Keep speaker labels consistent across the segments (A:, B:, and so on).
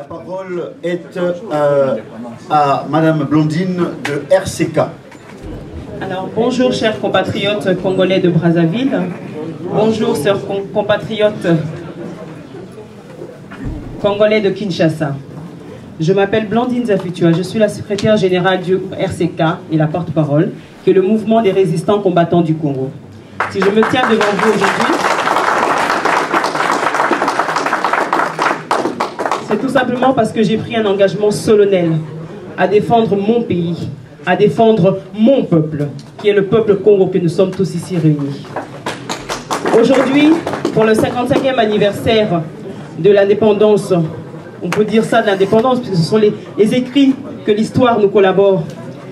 A: La parole est à Madame Blandine de RCK.
B: Alors, bonjour chers compatriotes congolais de Brazzaville. Bonjour chers compatriotes congolais de Kinshasa. Je m'appelle Blandine Zafutua, je suis la secrétaire générale du RCK et la porte-parole, qui est le mouvement des résistants combattants du Congo. Si je me tiens devant vous aujourd'hui, c'est tout simplement parce que j'ai pris un engagement solennel à défendre mon pays, à défendre mon peuple, qui est le peuple Congo que nous sommes tous ici réunis. Aujourd'hui, pour le 55e anniversaire de l'indépendance, on peut dire ça de l'indépendance, puisque ce sont les écrits que l'histoire nous collabore,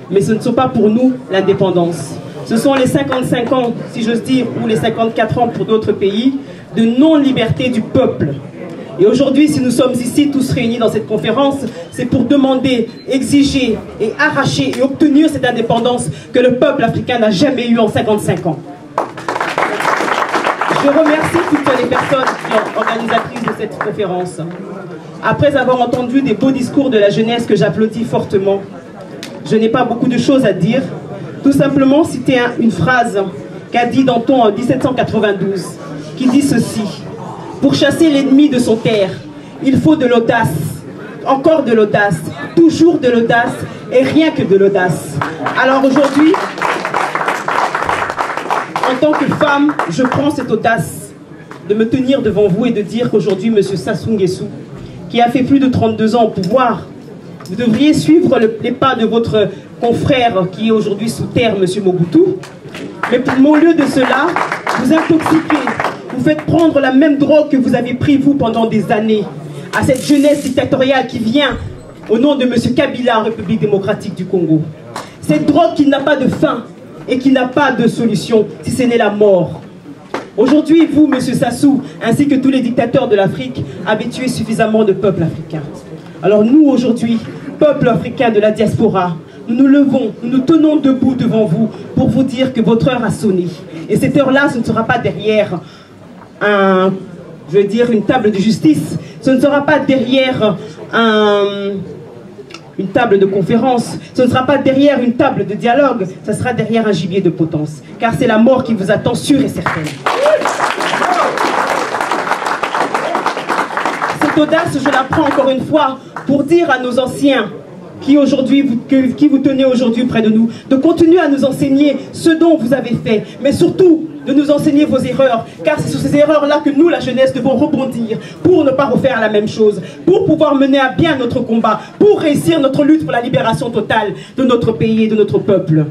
B: mais ce ne sont pas pour nous l'indépendance. Ce sont les 55 ans, si j'ose dire, ou les 54 ans pour d'autres pays, de non-liberté du peuple. Et aujourd'hui, si nous sommes ici tous réunis dans cette conférence, c'est pour demander, exiger et arracher et obtenir cette indépendance que le peuple africain n'a jamais eue en 55 ans. Je remercie toutes les personnes qui sont organisatrices de cette conférence. Après avoir entendu des beaux discours de la jeunesse que j'applaudis fortement, je n'ai pas beaucoup de choses à dire. Tout simplement citer une phrase qu'a dit Danton en 1792, qui dit ceci: pour chasser l'ennemi de son terre, il faut de l'audace, encore de l'audace, toujours de l'audace et rien que de l'audace. Alors aujourd'hui, en tant que femme, je prends cette audace de me tenir devant vous et de dire qu'aujourd'hui, M. Sassou Nguesso, qui a fait plus de 32 ans au pouvoir, vous devriez suivre les pas de votre confrère qui est aujourd'hui sous terre, M. Mobutu. Mais au lieu de cela, vous intoxiquez, vous faites prendre la même drogue que vous avez pris vous pendant des années à cette jeunesse dictatoriale qui vient au nom de M. Kabila en République démocratique du Congo. Cette drogue qui n'a pas de fin et qui n'a pas de solution, si ce n'est la mort. Aujourd'hui, vous, M. Sassou, ainsi que tous les dictateurs de l'Afrique, avez tué suffisamment de peuples africains. Alors nous, aujourd'hui, peuple africain de la diaspora, nous nous levons, nous nous tenons debout devant vous pour vous dire que votre heure a sonné. Et cette heure-là, ce ne sera pas derrière une table de justice, ce ne sera pas derrière une table de conférence, ce ne sera pas derrière une table de dialogue, ce sera derrière un gibier de potence. Car c'est la mort qui vous attend sûre et certaine. Cette audace, je la prends encore une fois pour dire à nos anciens qui vous tenez aujourd'hui près de nous, de continuer à nous enseigner ce dont vous avez fait, mais surtout de nous enseigner vos erreurs, car c'est sur ces erreurs-là que nous, la jeunesse, devons rebondir pour ne pas refaire la même chose, pour pouvoir mener à bien notre combat, pour réussir notre lutte pour la libération totale de notre pays et de notre peuple.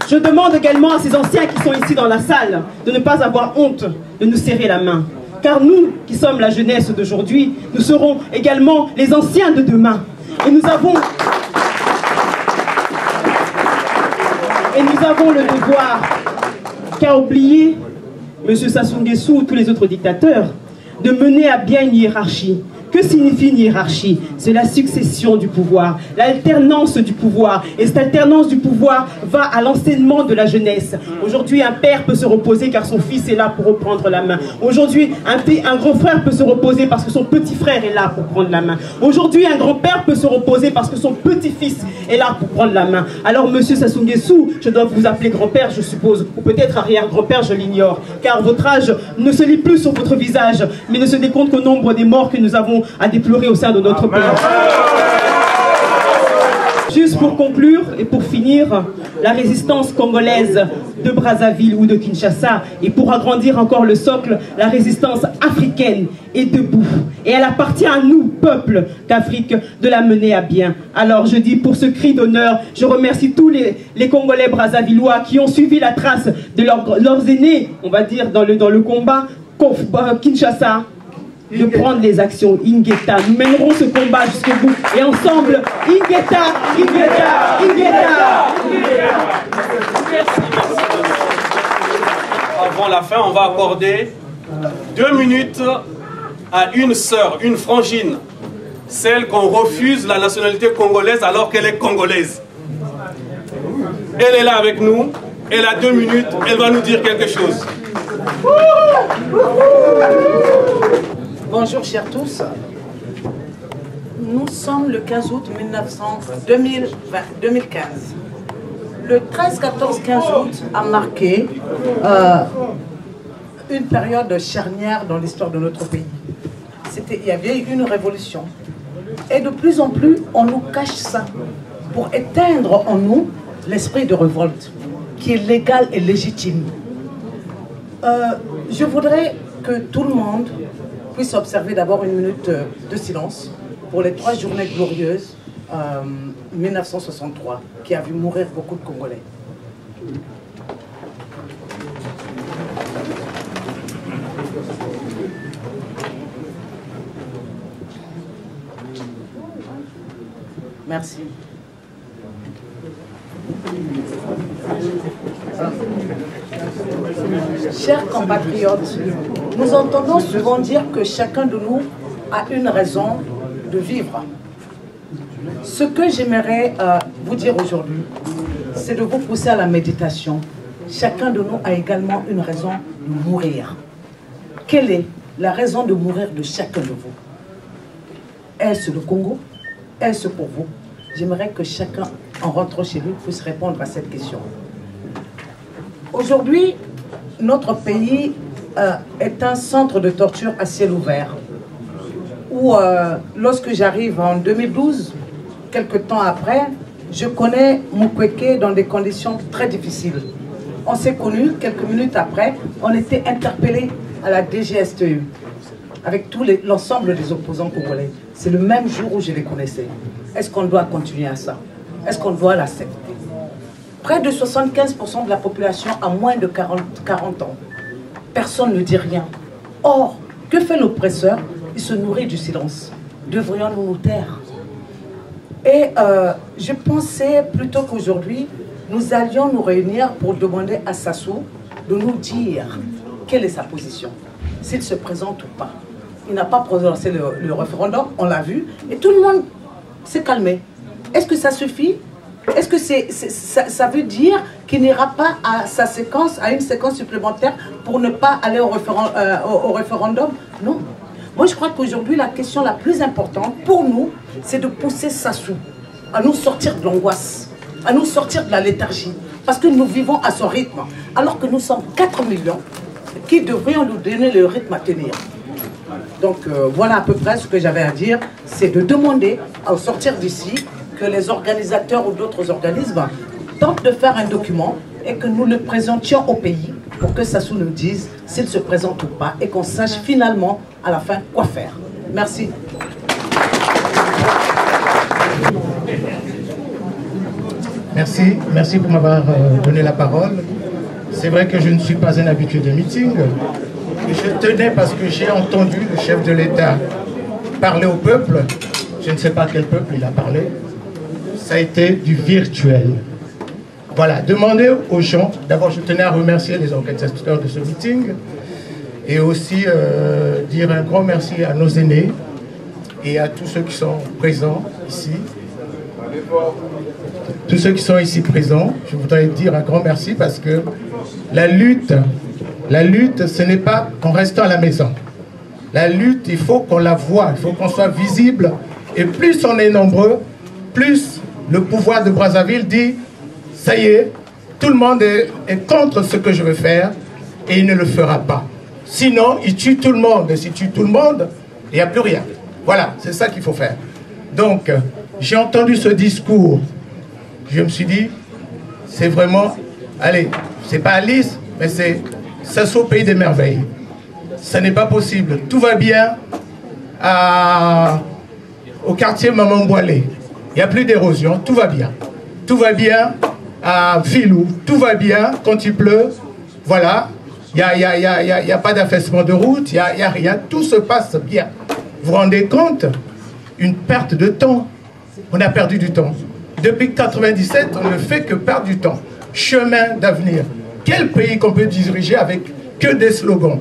B: Je demande également à ces anciens qui sont ici dans la salle de ne pas avoir honte de nous serrer la main, car nous, qui sommes la jeunesse d'aujourd'hui, nous serons également les anciens de demain. Et nous avons le devoir qu'a oublié M. Sassou Nguesso ou tous les autres dictateurs de mener à bien une hiérarchie. Que signifie une hiérarchie? C'est la succession du pouvoir, l'alternance du pouvoir. Et cette alternance du pouvoir va à l'enseignement de la jeunesse. Aujourd'hui, un père peut se reposer car son fils est là pour reprendre la main. Aujourd'hui, un grand frère peut se reposer parce que son petit frère est là pour prendre la main. Aujourd'hui, un grand-père peut se reposer parce que son petit-fils est là pour prendre la main. Alors, monsieur Sassou Nguesso, je dois vous appeler grand-père, je suppose, ou peut-être arrière-grand-père, je l'ignore, car votre âge ne se lit plus sur votre visage, mais ne se décompte qu'au nombre des morts que nous avons à déplorer au sein de notre pays. Juste pour conclure et pour finir, la résistance congolaise de Brazzaville ou de Kinshasa, et pour agrandir encore le socle, la résistance africaine est debout. Et elle appartient à nous, peuple d'Afrique, de la mener à bien. Alors je dis, pour ce cri d'honneur, je remercie tous les Congolais brazzavillois qui ont suivi la trace de leurs aînés, on va dire, dans le combat Kinshasa, de prendre les actions. Ingeta, nous mènerons ce combat jusqu'au bout et ensemble, Ingeta, Ingeta, Ingeta.
C: Avant la fin, on va accorder 2 minutes à une sœur, une frangine, celle qu'on refuse la nationalité congolaise alors qu'elle est congolaise. Elle est là avec nous, elle a 2 minutes, elle va nous dire quelque chose.
D: Bonjour chers tous. Nous sommes le 15 août 2015. Le 13, 14, 15 août a marqué une période charnière dans l'histoire de notre pays. Il y avait une révolution. Et de plus en plus, on nous cache ça pour éteindre en nous l'esprit de révolte, qui est légal et légitime. Je voudrais que tout le monde puisse observer d'abord une minute de silence pour les 3 journées glorieuses 1963, qui a vu mourir beaucoup de Congolais. Merci. Chers compatriotes, nous entendons souvent dire que chacun de nous a une raison de vivre. Ce que j'aimerais vous dire aujourd'hui, c'est de vous pousser à la méditation. Chacun de nous a également une raison de mourir. Quelle est la raison de mourir de chacun de vous? Est-ce le Congo? Est-ce pour vous? J'aimerais que chacun, en rentrant chez lui, puisse répondre à cette question. Aujourd'hui, notre pays est un centre de torture à ciel ouvert, où lorsque j'arrive en 2012, quelques temps après, je connais Mukwege dans des conditions très difficiles. On s'est connus, quelques minutes après, on était interpellés à la DGSTU, avec l'ensemble des opposants congolais. C'est le même jour où je les connaissais. Est-ce qu'on doit continuer à ça? Est-ce qu'on doit l'accepter? Près de 75% de la population a moins de 40 ans. Personne ne dit rien. Or, que fait l'oppresseur? Il se nourrit du silence. Devrions-nous nous taire? Et je pensais plutôt qu'aujourd'hui, nous allions nous réunir pour demander à Sassou de nous dire quelle est sa position, s'il se présente ou pas. Il n'a pas prononcé le référendum, on l'a vu, et tout le monde s'est calmé. Est-ce que ça suffit? Est-ce que ça veut dire qu'il n'ira pas à sa séquence, à une séquence supplémentaire pour ne pas aller au référendum? Non. Moi, je crois qu'aujourd'hui, la question la plus importante pour nous, c'est de pousser Sassou à nous sortir de l'angoisse, à nous sortir de la léthargie, parce que nous vivons à son rythme, alors que nous sommes 4 millions qui devrions nous donner le rythme à tenir. Donc voilà à peu près ce que j'avais à dire, c'est de demander à sortir d'ici que les organisateurs ou d'autres organismes tentent de faire un document et que nous le présentions au pays pour que Sassou nous dise s'il se présente ou pas et qu'on sache finalement à la fin quoi faire. Merci.
E: Merci pour m'avoir donné la parole. C'est vrai que je ne suis pas un habitué de meeting. Je tenais parce que j'ai entendu le chef de l'État parler au peuple. Je ne sais pas quel peuple il a parlé. Ça a été du virtuel. Voilà, demandez aux gens. D'abord, je tenais à remercier les organisateurs de ce meeting et aussi dire un grand merci à nos aînés et à tous ceux qui sont présents ici. Tous ceux qui sont ici présents, je voudrais dire un grand merci parce que la lutte, ce n'est pas en restant à la maison. La lutte, il faut qu'on la voie, il faut qu'on soit visible. Et plus on est nombreux, plus le pouvoir de Brazzaville dit, ça y est, tout le monde est contre ce que je veux faire et il ne le fera pas. Sinon, il tue tout le monde. Et s'il tue tout le monde, il n'y a plus rien. Voilà, c'est ça qu'il faut faire. Donc, j'ai entendu ce discours. Je me suis dit, c'est vraiment, allez, c'est pas Alice, mais c'est Sassou au pays des merveilles. Ce n'est pas possible. Tout va bien au quartier Maman Boilé. Il n'y a plus d'érosion, tout va bien. Tout va bien à Filou, tout va bien quand il pleut. Voilà, il n'y a pas d'affaissement de route, il n'y a rien, tout se passe bien. Vous vous rendez compte? Une perte de temps. On a perdu du temps. Depuis 1997, on ne fait que perdre du temps. Chemin d'avenir. Quel pays qu'on peut diriger avec que des slogans?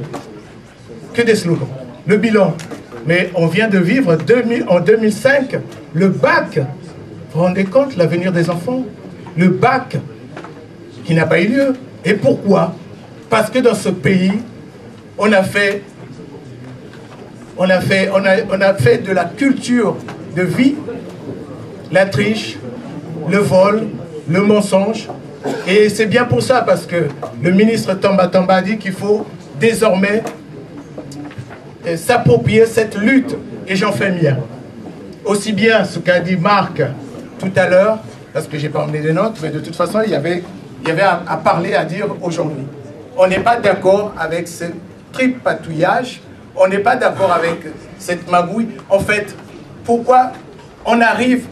E: Que des slogans. Le bilan. Mais on vient de vivre en 2005, le bac. Vous vous rendez compte, l'avenir des enfants? Le bac qui n'a pas eu lieu. Et pourquoi? Parce que dans ce pays, on a fait de la culture de vie, la triche, le vol, le mensonge. Et c'est bien pour ça, parce que le ministre Tamba Tamba a dit qu'il faut désormais s'approprier cette lutte, et j'en fais mien. Aussi bien ce qu'a dit Marc tout à l'heure, parce que je n'ai pas emmené des notes, mais de toute façon, il y avait à parler, à dire aujourd'hui. On n'est pas d'accord avec ce tripatouillage, on n'est pas d'accord avec cette magouille. En fait, pourquoi on arrive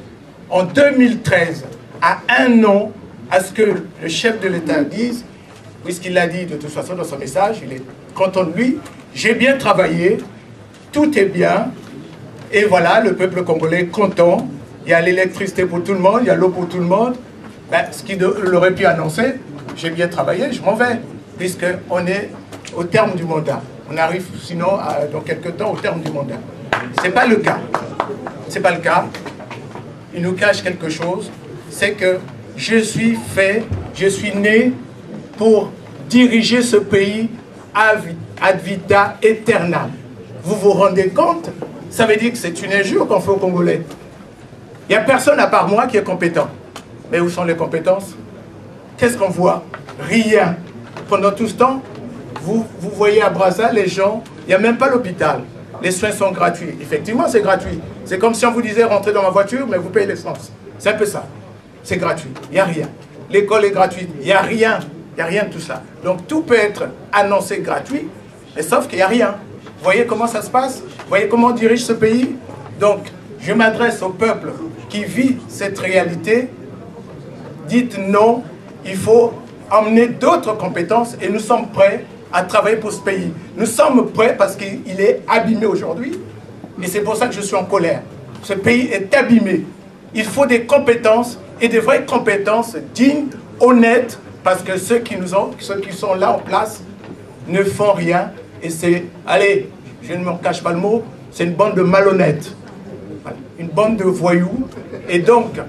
E: en 2013 à un an à ce que le chef de l'État dise, puisqu'il l'a dit de toute façon dans son message, il est content de lui, j'ai bien travaillé, tout est bien, et voilà, le peuple congolais est content, il y a l'électricité pour tout le monde, il y a l'eau pour tout le monde. Ben, ce qu'il aurait pu annoncer, j'ai bien travaillé, je m'en vais, puisqu'on est au terme du mandat. On arrive sinon, dans quelques temps, au terme du mandat. Ce n'est pas le cas. Ce n'est pas le cas. Il nous cache quelque chose, c'est que je suis né pour diriger ce pays ad vita aeternam. Vous vous rendez compte? Ça veut dire que c'est une injure qu'on fait aux Congolais. Il n'y a personne à part moi qui est compétent. Mais où sont les compétences? Qu'est-ce qu'on voit? Rien. Pendant tout ce temps, vous voyez à Brazza, les gens, il n'y a même pas l'hôpital. Les soins sont gratuits. Effectivement, c'est gratuit. C'est comme si on vous disait rentrez dans ma voiture, mais vous payez l'essence. C'est un peu ça. C'est gratuit. Il n'y a rien. L'école est gratuite. Il n'y a rien. Il n'y a rien de tout ça. Donc tout peut être annoncé gratuit, mais sauf qu'il n'y a rien. Vous voyez comment ça se passe? Vous voyez comment on dirige ce pays? Donc, je m'adresse au peuple qui vit cette réalité. Dites non, il faut emmener d'autres compétences et nous sommes prêts à travailler pour ce pays. Nous sommes prêts parce qu'il est abîmé aujourd'hui et c'est pour ça que je suis en colère. Ce pays est abîmé. Il faut des compétences et des vraies compétences dignes, honnêtes, parce que ceux qui sont là en place ne font rien et c'est, allez, je ne me cache pas le mot, c'est une bande de malhonnêtes, une bande de voyous. Et donc,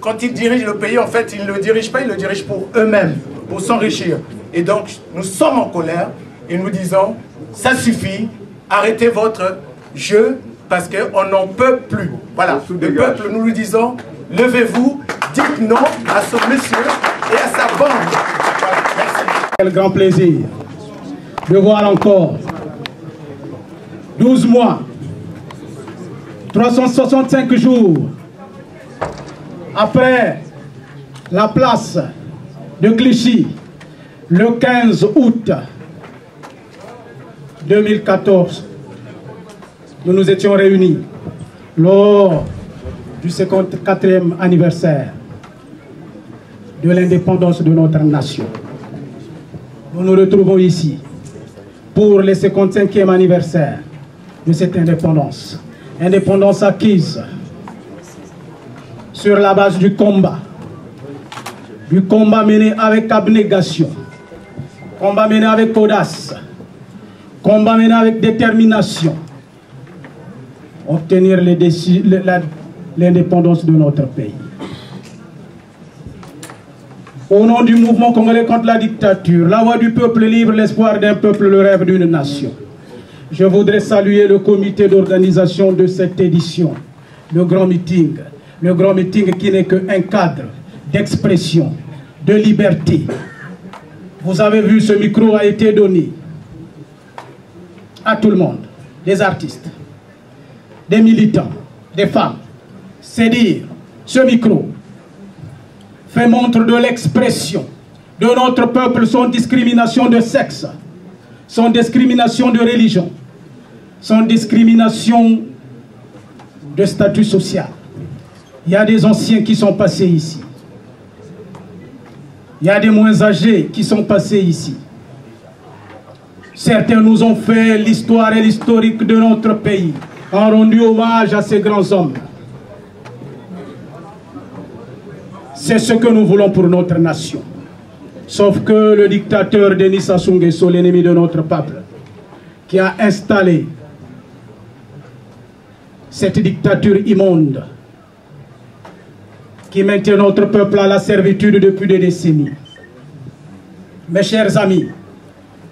E: quand ils dirigent le pays, en fait, ils ne le dirigent pas, ils le dirigent pour eux-mêmes, pour s'enrichir. Et donc, nous sommes en colère et nous disons, ça suffit, arrêtez votre jeu, parce qu'on n'en peut plus. Voilà, le peuple, nous lui disons, levez-vous, dites non à ce monsieur et à sa bande. Voilà, merci.
F: Quel grand plaisir de voir encore 12 mois, 365 jours après la place de Clichy, le 15 août 2014, nous nous étions réunis lors du 54e anniversaire de l'indépendance de notre nation. Nous nous retrouvons ici pour le 55e anniversaire de cette indépendance. Indépendance acquise sur la base du combat mené avec abnégation, combat mené avec audace, combat mené avec détermination, obtenir l'indépendance de notre pays. Au nom du mouvement congolais contre la dictature, la voix du peuple libre, l'espoir d'un peuple, le rêve d'une nation, je voudrais saluer le comité d'organisation de cette édition, le grand meeting qui n'est qu'un cadre d'expression, de liberté. Vous avez vu, ce micro a été donné à tout le monde, des artistes, des militants, des femmes. C'est dire, ce micro fait montre de l'expression de notre peuple, sans discrimination de sexe, sans discrimination de religion, sans discrimination de statut social. Il y a des anciens qui sont passés ici. Il y a des moins âgés qui sont passés ici. Certains nous ont fait l'histoire et l'historique de notre pays, ont rendu hommage à ces grands hommes. C'est ce que nous voulons pour notre nation. Sauf que le dictateur Denis Sassou Nguesso, l'ennemi de notre peuple, qui a installé cette dictature immonde, qui maintient notre peuple à la servitude depuis des décennies. Mes chers amis,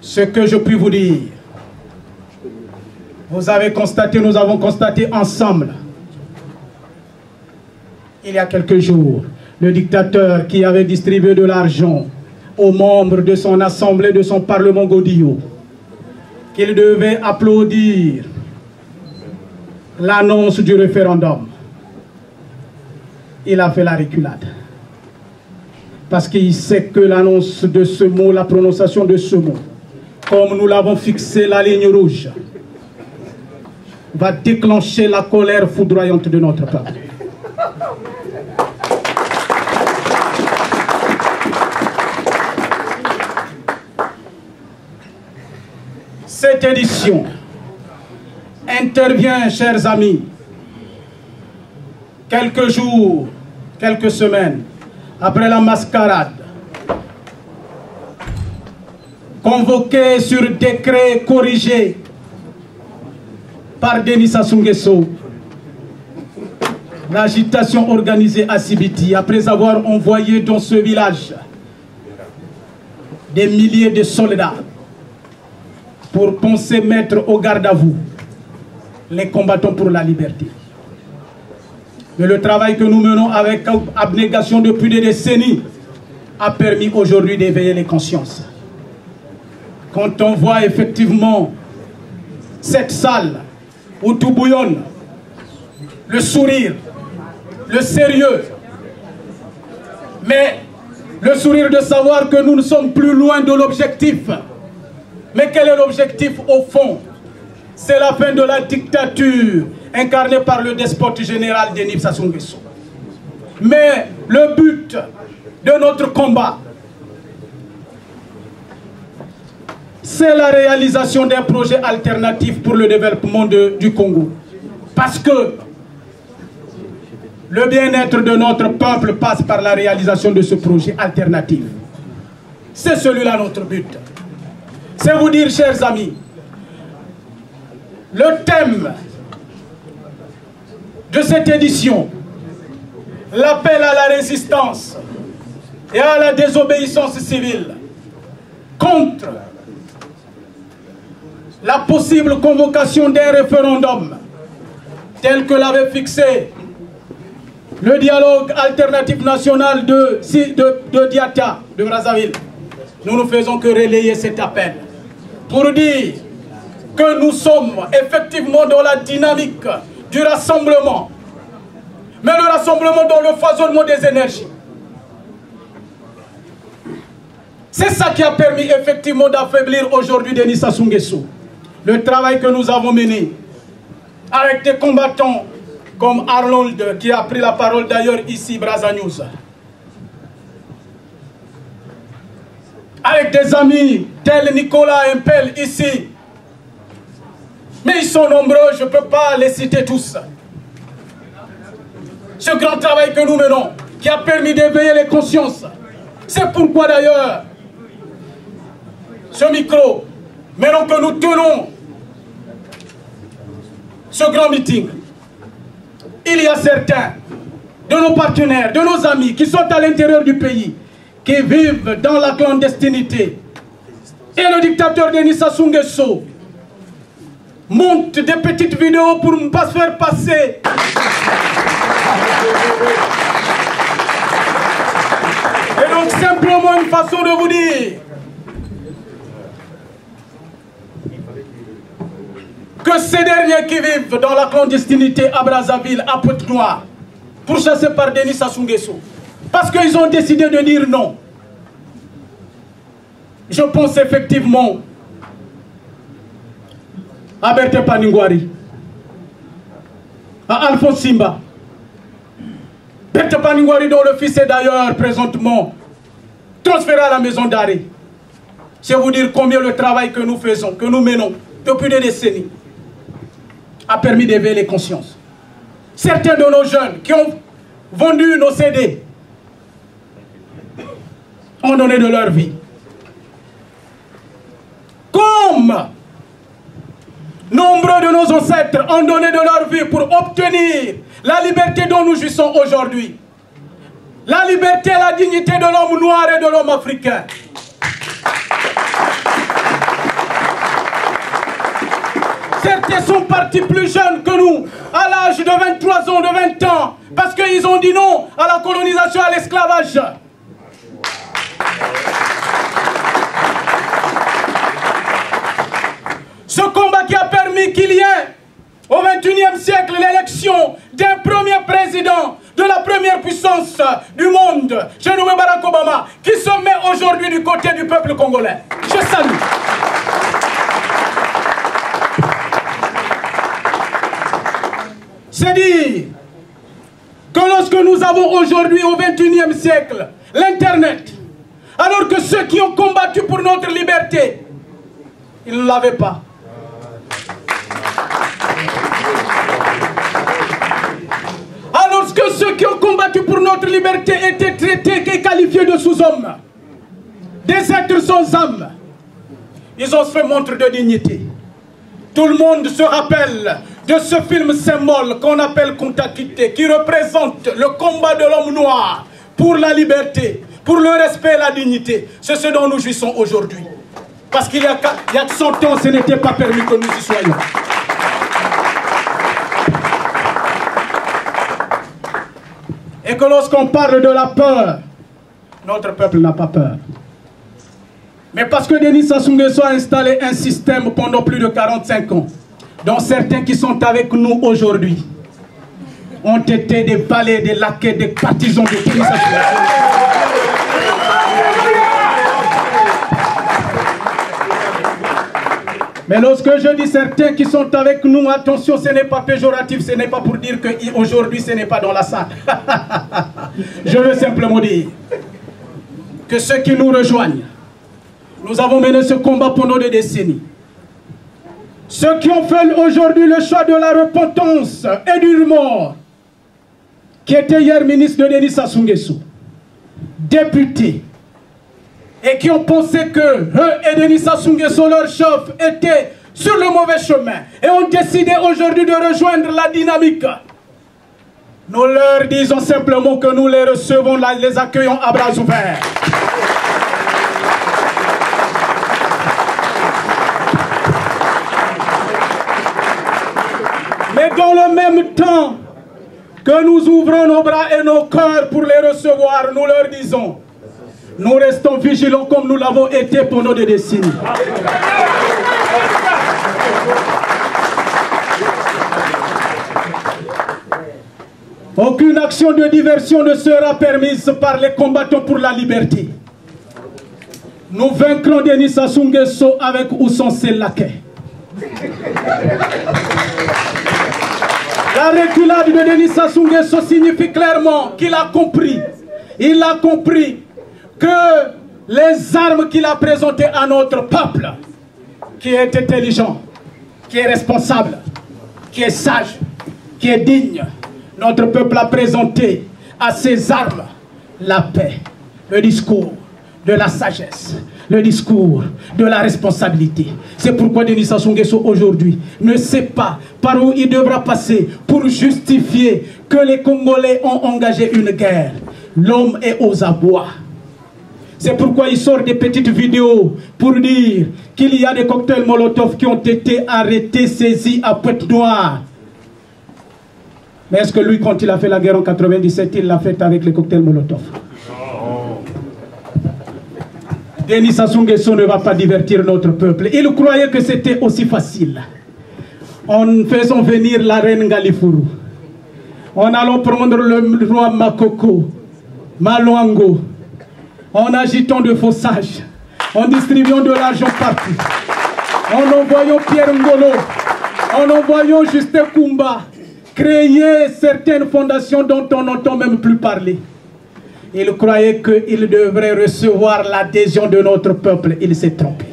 F: ce que je puis vous dire, vous avez constaté, nous avons constaté ensemble il y a quelques jours, le dictateur qui avait distribué de l'argent aux membres de son assemblée, de son parlement Godillot, qu'il devait applaudir l'annonce du référendum. Il a fait la reculade. Parce qu'il sait que l'annonce de ce mot, la prononciation de ce mot, comme nous l'avons fixé la ligne rouge, va déclencher la colère foudroyante de notre peuple. Cette édition intervient, chers amis, quelques jours, quelques semaines après la mascarade convoquée sur décret corrigé par Denis Sassou Nguesso, l'agitation organisée à Sibiti, après avoir envoyé dans ce village des milliers de soldats pour penser mettre au garde à vous les combattants pour la liberté. Mais le travail que nous menons avec abnégation depuis des décennies a permis aujourd'hui d'éveiller les consciences. Quand on voit effectivement cette salle où tout bouillonne, le sourire, le sérieux, mais le sourire de savoir que nous ne sommes plus loin de l'objectif. Mais quel est l'objectif au fond? C'est la fin de la dictature incarnée par le despote général Denis Sassou Nguesso. Mais le but de notre combat, c'est la réalisation d'un projet alternatif pour le développement du Congo. Parce que le bien-être de notre peuple passe par la réalisation de ce projet alternatif. C'est celui-là notre but. C'est vous dire, chers amis, le thème de cette édition, l'appel à la résistance et à la désobéissance civile contre la possible convocation d'un référendum tel que l'avait fixé le dialogue alternatif national de Diatta, de Brazzaville. Nous ne faisons que relayer cet appel pour dire que nous sommes effectivement dans la dynamique du rassemblement, mais le rassemblement dans le foisonnement des énergies. C'est ça qui a permis effectivement d'affaiblir aujourd'hui Denis Sassou Nguesso. Le travail que nous avons mené avec des combattants comme Arnold, qui a pris la parole d'ailleurs ici, Brazza News, avec des amis tels Nicolas Impel ici. Mais ils sont nombreux, je ne peux pas les citer tous. Ce grand travail que nous menons, qui a permis d'éveiller les consciences. C'est pourquoi d'ailleurs, ce micro, maintenant que nous tenons ce grand meeting, il y a certains de nos partenaires, de nos amis qui sont à l'intérieur du pays, qui vivent dans la clandestinité. Et le dictateur Denis Sassou Nguesso monte des petites vidéos pour ne pas se faire passer. Et donc simplement une façon de vous dire que ces derniers qui vivent dans la clandestinité à Brazzaville, à Pointe-Noire, pourchassés par Denis Sassou Nguesso, parce qu'ils ont décidé de dire non. Je pense effectivement à Berthe Paningwari, à Alphonse Simba. Berthe Paningwari, dont le fils est d'ailleurs présentement transféré à la maison d'arrêt. C'est vous dire combien le travail que nous faisons, que nous menons depuis des décennies, a permis d'éveiller les consciences. Certains de nos jeunes qui ont vendu nos CD ont donné de leur vie. Comme nombreux de nos ancêtres ont donné de leur vie pour obtenir la liberté dont nous jouissons aujourd'hui. La liberté et la dignité de l'homme noir et de l'homme africain. Certains sont partis plus jeunes que nous, à l'âge esclavage de 23 ans, de 20 ans, parce qu'ils ont dit non à la colonisation, à l'esclavage. Ce combat qui a permis qu'il y ait, au XXIe siècle, l'élection d'un premier président de la première puissance du monde, j'ai nommé Barack Obama, qui se met aujourd'hui du côté du peuple congolais. Je salue. C'est dire que lorsque nous avons aujourd'hui, au XXIe siècle, l'Internet, alors que ceux qui ont combattu pour notre liberté, ils ne l'avaient pas. Alors que ceux qui ont combattu pour notre liberté étaient traités et qualifiés de sous-hommes, des êtres sans âme, ils ont fait montre de dignité. Tout le monde se rappelle de ce film symbole qu'on appelle Kontakité, qui représente le combat de l'homme noir pour la liberté, pour le respect et la dignité. C'est ce dont nous jouissons aujourd'hui. Parce qu'il y a 100 ans, ce n'était pas permis que nous y soyons. Et que lorsqu'on parle de la peur, notre peuple n'a pas peur. Mais parce que Denis Sassou Nguesso a installé un système pendant plus de 45 ans, dont certains qui sont avec nous aujourd'hui ont été des valets, des laquais, des partisans de Denis Sassou Nguesso. Mais lorsque je dis certains qui sont avec nous, attention, ce n'est pas péjoratif, ce n'est pas pour dire qu'aujourd'hui ce n'est pas dans la salle. Je veux simplement dire que ceux qui nous rejoignent, nous avons mené ce combat pendant des décennies. Ceux qui ont fait aujourd'hui le choix de la repentance et du mort, qui était hier ministre de Denis Sassou Nguesso, députés, et qui ont pensé que eux et Denis Sassou Nguesso, leur chef, étaient sur le mauvais chemin et ont décidé aujourd'hui de rejoindre la dynamique. Nous leur disons simplement que nous les recevons, les accueillons à bras ouverts. Mais dans le même temps que nous ouvrons nos bras et nos cœurs pour les recevoir, nous leur disons: nous restons vigilants comme nous l'avons été pendant des décennies. Aucune action de diversion ne sera permise par les combattants pour la liberté. Nous vaincrons Denis Sassou Nguesso avec ou sans ses laquais. La reculade de Denis Sassou Nguesso signifie clairement qu'il a compris. Il a compris que les armes qu'il a présentées à notre peuple, qui est intelligent, qui est responsable, qui est sage, qui est digne, notre peuple a présenté à ces armes la paix, le discours de la sagesse, le discours de la responsabilité. C'est pourquoi Denis Sassou Nguesso aujourd'hui ne sait pas par où il devra passer pour justifier que les Congolais ont engagé une guerre. L'homme est aux abois. C'est pourquoi il sort des petites vidéos pour dire qu'il y a des cocktails Molotov qui ont été arrêtés, saisis à Pointe-Noire. Mais est-ce que lui, quand il a fait la guerre en 97, il l'a fait avec les cocktails Molotov? Denis Sassou Nguesso ne va pas divertir notre peuple. Il croyait que c'était aussi facile. En faisant venir la reine Ngalifuru, en allant prendre le roi Makoko, Malwango, en agitant de faux sages, en distribuant de l'argent partout, en envoyant Pierre Ngolo, en envoyant Justin Kumba, créer certaines fondations dont on n'entend même plus parler. Il croyait qu'il devrait recevoir l'adhésion de notre peuple. Il s'est trompé.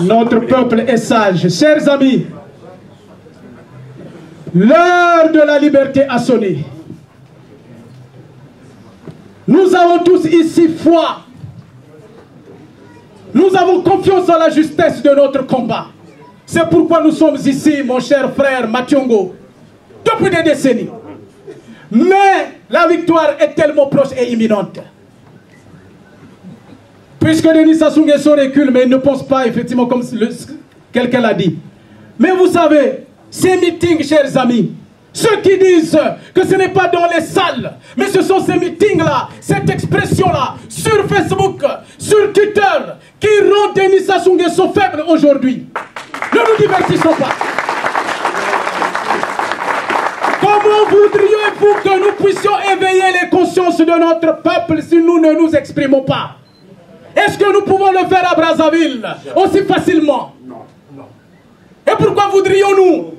F: Notre peuple est sage. Chers amis, l'heure de la liberté a sonné. Nous avons tous ici foi. Nous avons confiance en la justesse de notre combat. C'est pourquoi nous sommes ici, mon cher frère Mationgo, depuis des décennies. Mais la victoire est tellement proche et imminente. Puisque Denis Sassou Nguesso recule, mais il ne pense pas effectivement comme quelqu'un l'a dit. Mais vous savez, ces meetings, chers amis, ceux qui disent que ce n'est pas dans les salles, mais ce sont ces meetings-là, cette expression-là, sur Facebook, sur Twitter, qui rend Denis Sassou Nguesso faible aujourd'hui. Ne nous divertissons pas. Comment voudriez-vous que nous puissions éveiller les consciences de notre peuple si nous ne nous exprimons pas? Est-ce que nous pouvons le faire à Brazzaville aussi facilement? Et pourquoi voudrions-nous,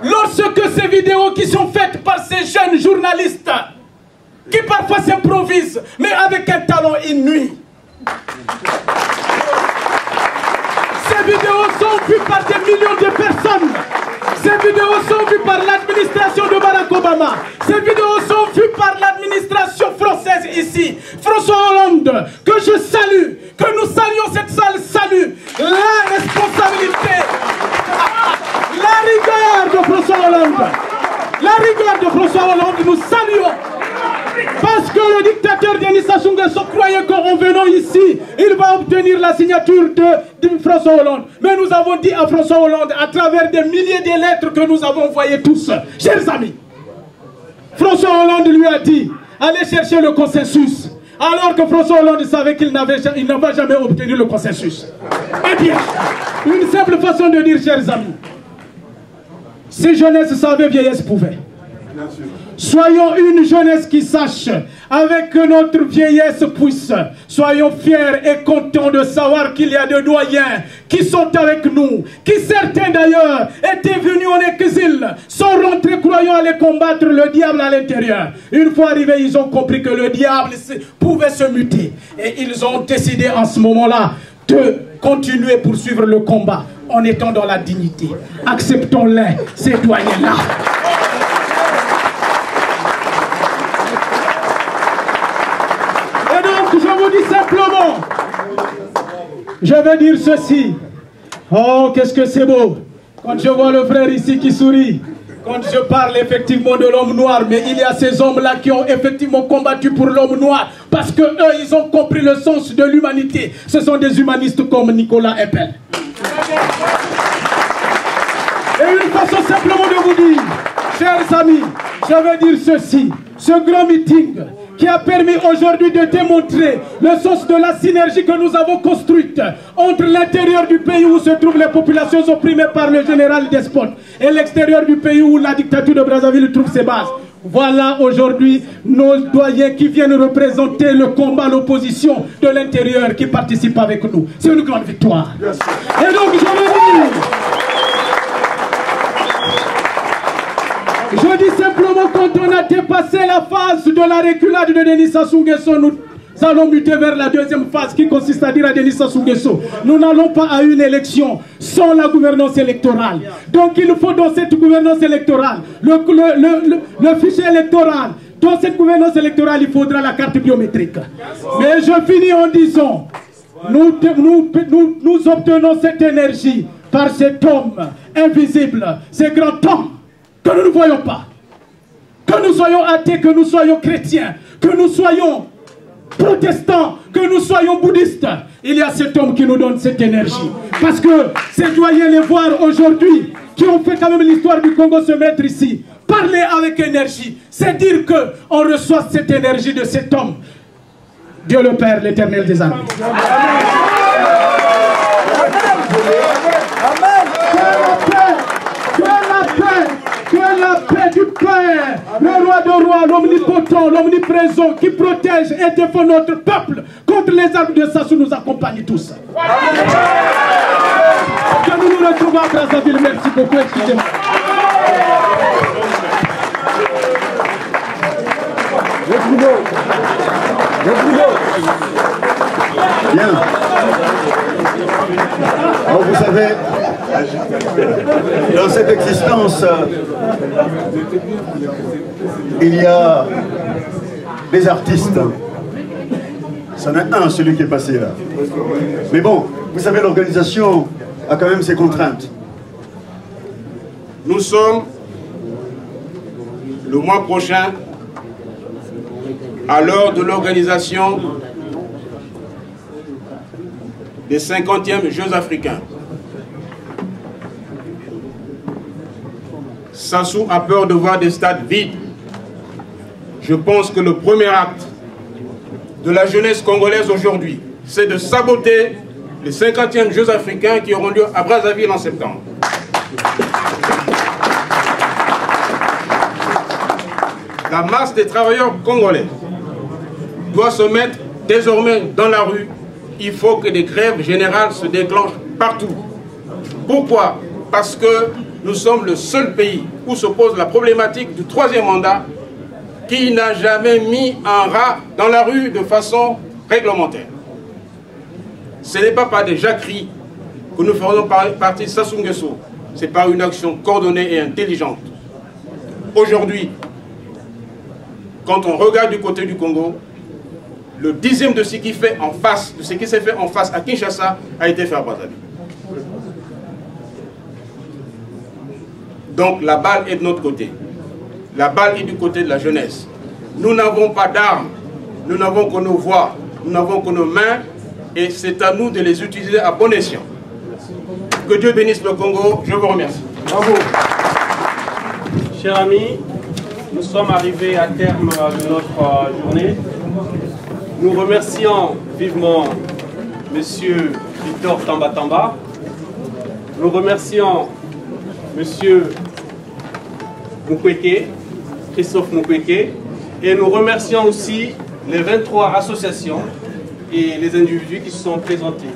F: lorsque ces vidéos qui sont faites par ces jeunes journalistes, qui parfois s'improvisent, mais avec un talent inouï, ces vidéos sont vues par des millions de personnes. Ces vidéos sont vues par l'administration de Barack Obama. Ces vidéos sont vues par l'administration française ici. François Hollande, que je salue, que nous saluons, cette salle salue la responsabilité, la rigueur de François Hollande. La rigueur de François Hollande, nous saluons. Parce que le dictateur Denis Sassou Nguesso croyait qu'en venant ici, il va obtenir la signature de François Hollande. Mais nous avons dit à François Hollande, à travers des milliers de lettres que nous avons envoyées tous, chers amis, François Hollande lui a dit, allez chercher le consensus. Alors que François Hollande savait qu'il n'avait jamais obtenu le consensus. Eh bien, une simple façon de dire, chers amis, si jeunesse savait, vieillesse pouvait. Soyons une jeunesse qui sache, avec notre vieillesse puisse. Soyons fiers et contents de savoir qu'il y a des doyens qui sont avec nous, qui certains d'ailleurs étaient venus en exil, sont rentrés croyant aller combattre le diable à l'intérieur. Une fois arrivés, ils ont compris que le diable pouvait se muter. Et ils ont décidé en ce moment-là de continuer à poursuivre le combat en étant dans la dignité. Acceptons-les, ces doyens-là. Je vous dis simplement, je vais dire ceci. Oh, qu'est-ce que c'est beau. Quand je vois le frère ici qui sourit, quand je parle effectivement de l'homme noir, mais il y a ces hommes-là qui ont effectivement combattu pour l'homme noir, parce que eux, ils ont compris le sens de l'humanité. Ce sont des humanistes comme Nicolas Appel. Et une façon simplement de vous dire, chers amis, je veux dire ceci, ce grand meeting qui a permis aujourd'hui de démontrer le sens de la synergie que nous avons construite entre l'intérieur du pays où se trouvent les populations opprimées par le général despote et l'extérieur du pays où la dictature de Brazzaville trouve ses bases. Voilà aujourd'hui nos doyens qui viennent représenter le combat, l'opposition de l'intérieur qui participe avec nous. C'est une grande victoire. Et donc je veux dire, je dis simplement, quand on a dépassé la phase de la reculade de Denis Sassou Nguesso, nous allons muter vers la deuxième phase qui consiste à dire à Denis Sassou Nguesso, nous n'allons pas à une élection sans la gouvernance électorale. Donc il faut dans cette gouvernance électorale, le fichier électoral, dans cette gouvernance électorale, il faudra la carte biométrique. Mais je finis en disant, nous obtenons cette énergie par cet homme invisible, ce grand homme que nous ne voyons pas. Que nous soyons athées, que nous soyons chrétiens, que nous soyons protestants, que nous soyons bouddhistes, il y a cet homme qui nous donne cette énergie. Parce que ces doyens les voir aujourd'hui, qui ont fait quand même l'histoire du Congo se mettre ici, parler avec énergie, c'est dire qu'on reçoit cette énergie de cet homme. Dieu le Père, l'Éternel des armées. Que la paix du Père, le roi de rois, l'omnipotent, l'omniprésent, qui protège et défend notre peuple contre les armes de Sassou nous accompagne tous. Que nous nous retrouvons à Brazzaville. Merci beaucoup. Excusez-moi.
A: Bien. Alors vous savez, dans cette existence, il y a des artistes. C'en est un, celui qui est passé là. Mais bon, vous savez, l'organisation a quand même ses contraintes.
G: Nous sommes le mois prochain à l'heure de l'organisation des 50e Jeux africains. Sassou a peur de voir des stades vides. Je pense que le premier acte de la jeunesse congolaise aujourd'hui, c'est de saboter les 50e Jeux africains qui auront lieu à Brazzaville en septembre. La masse des travailleurs congolais doit se mettre désormais dans la rue. Il faut que des grèves générales se déclenchent partout. Pourquoi? Parce que nous sommes le seul pays où se pose la problématique du troisième mandat qui n'a jamais mis un rat dans la rue de façon réglementaire. Ce n'est pas par des jacqueries que nous ferons partie de Sassou Nguesso. C'est par une action coordonnée et intelligente. Aujourd'hui, quand on regarde du côté du Congo, le 10e de ce qui s'est fait en face à Kinshasa a été fait à Brazzaville. Donc la balle est de notre côté. La balle est du côté de la jeunesse. Nous n'avons pas d'armes, nous n'avons que nos voix, nous n'avons que nos mains, et c'est à nous de les utiliser à bon escient. Que Dieu bénisse le Congo, je vous remercie.
C: Bravo. Chers amis, nous sommes arrivés à terme de notre journée. Nous remercions vivement M. Victor Tamba. Nous remercions M. Mukwege, Christophe Mukwege, et nous remercions aussi les 23 associations et les individus qui se sont présentés.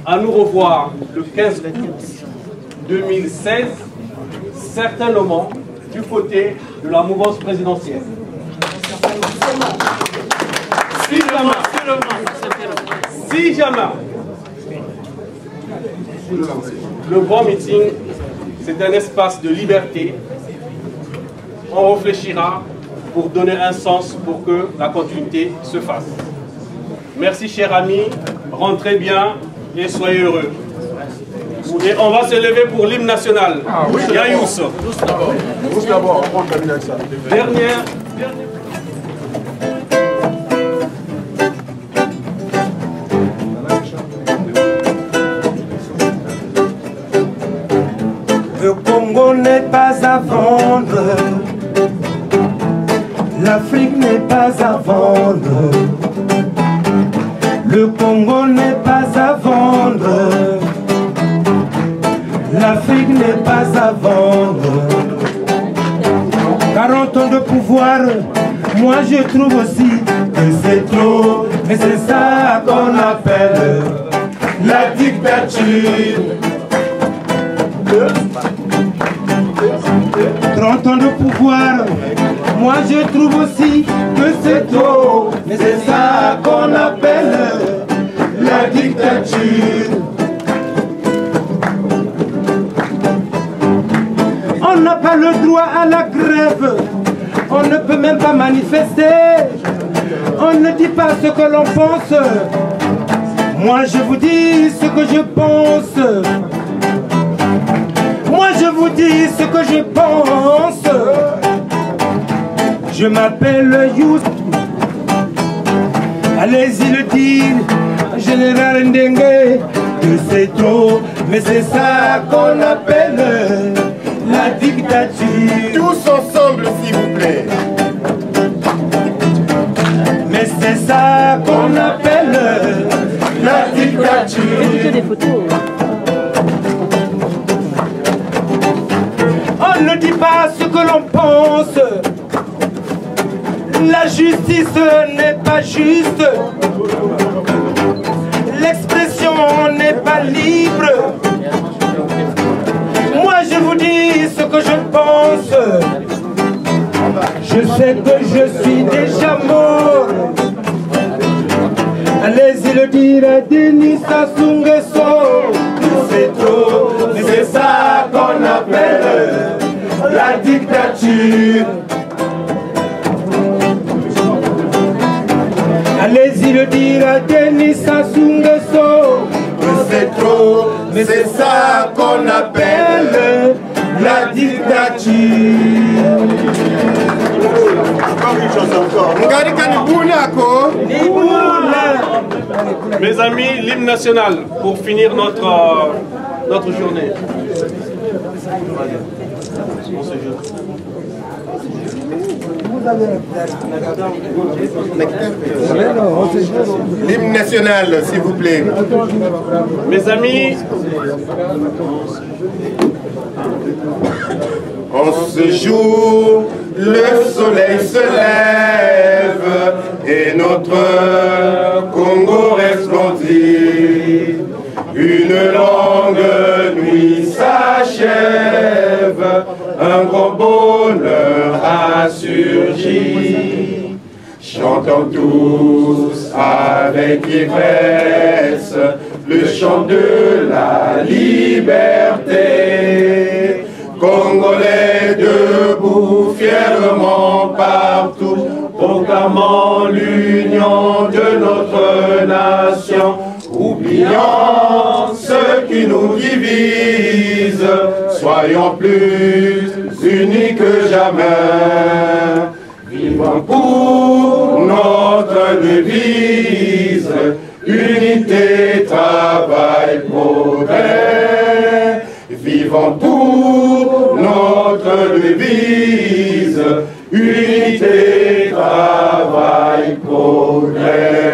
C: À nous revoir le 15 août 2016, certainement du côté de la mouvance présidentielle. Si jamais le grand meeting, c'est un espace de liberté, on réfléchira pour donner un sens pour que la continuité se fasse. Merci chers amis, rentrez bien et soyez heureux. Et on va se lever pour l'hymne national. Yaïous.
H: Tous d'abord, on termine avec ça.
C: Dernière.
I: Le Congo n'est pas à vendre, l'Afrique n'est pas à vendre, le Congo n'est pas à vendre, l'Afrique n'est pas à vendre. 40 ans de pouvoir, moi je trouve aussi que c'est trop, mais c'est ça qu'on appelle la dictature. 30 ans de pouvoir, moi je trouve aussi que c'est trop, mais c'est ça qu'on appelle la dictature. On n'a pas le droit à la grève, on ne peut même pas manifester, on ne dit pas ce que l'on pense. Moi je vous dis ce que je pense. Moi je vous dis ce que je pense. Je m'appelle Youssou. Allez-y le dire, général Ndengue, que c'est trop, mais c'est ça qu'on appelle la dictature.
H: Tous ensemble, s'il vous plaît.
I: Mais c'est ça qu'on appelle la dictature.
B: Des photos.
I: On ne dit pas ce que l'on pense. La justice n'est pas juste. L'expression n'est pas libre. Moi je vous dis ce que je pense. Je sais que je suis déjà mort. Allez-y le dire à Denis Sassou Nguesso. C'est trop, mais c'est ça qu'on appelle la dictature. Allez-y le dire à Denis Sassou Nguesso. C'est trop, mais c'est ça qu'on appelle la dictature.
H: Encore une chose encore.
C: Mes amis, l'hymne national pour finir notre journée.
H: L'hymne national, s'il vous plaît.
C: Mes amis,
H: en ce jour, le soleil se lève et notre Congo resplendit. Une longue nuit s'achève, un grand bonheur a surgi. Chantons tous avec ivresse le chant de la liberté. Congolais debout fièrement partout, proclamant l'union de notre nation. Oubliant ce qui nous divise, soyons plus unis que jamais. Vivons pour notre devise, unité, travail, progrès. Vivons pour notre devise, unité, travail, progrès.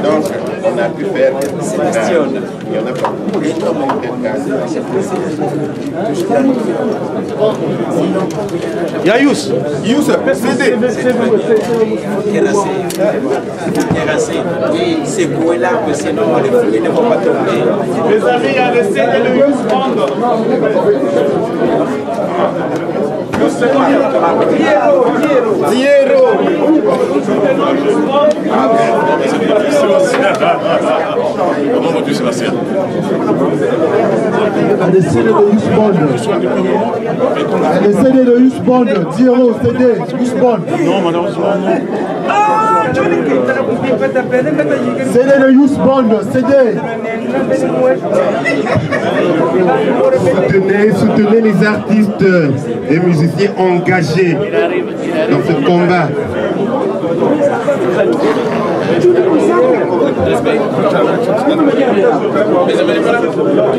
H: Donc, on a pu faire des Sébastien. Il y en a pas beaucoup.
C: Yayous,
H: CD.
J: C'est beau là, sinon les fruits ne vont pas tomber.
C: mes amis, il y a le CD et le Youth Band.
H: Diero.
K: Comment vas-tu, Sébastien?
L: Le CD de Youth Band. Le CD de Youth Band. Diero, CD, Youth Band.
K: Non, malheureusement, non.
L: CD de Youth Band, CD.
H: Soutenez les artistes et musiciens engagés dans ce combat.
K: Tu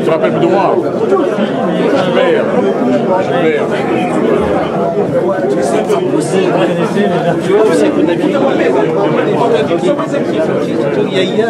K: te rappelles plus de moi? Super.
J: Il y a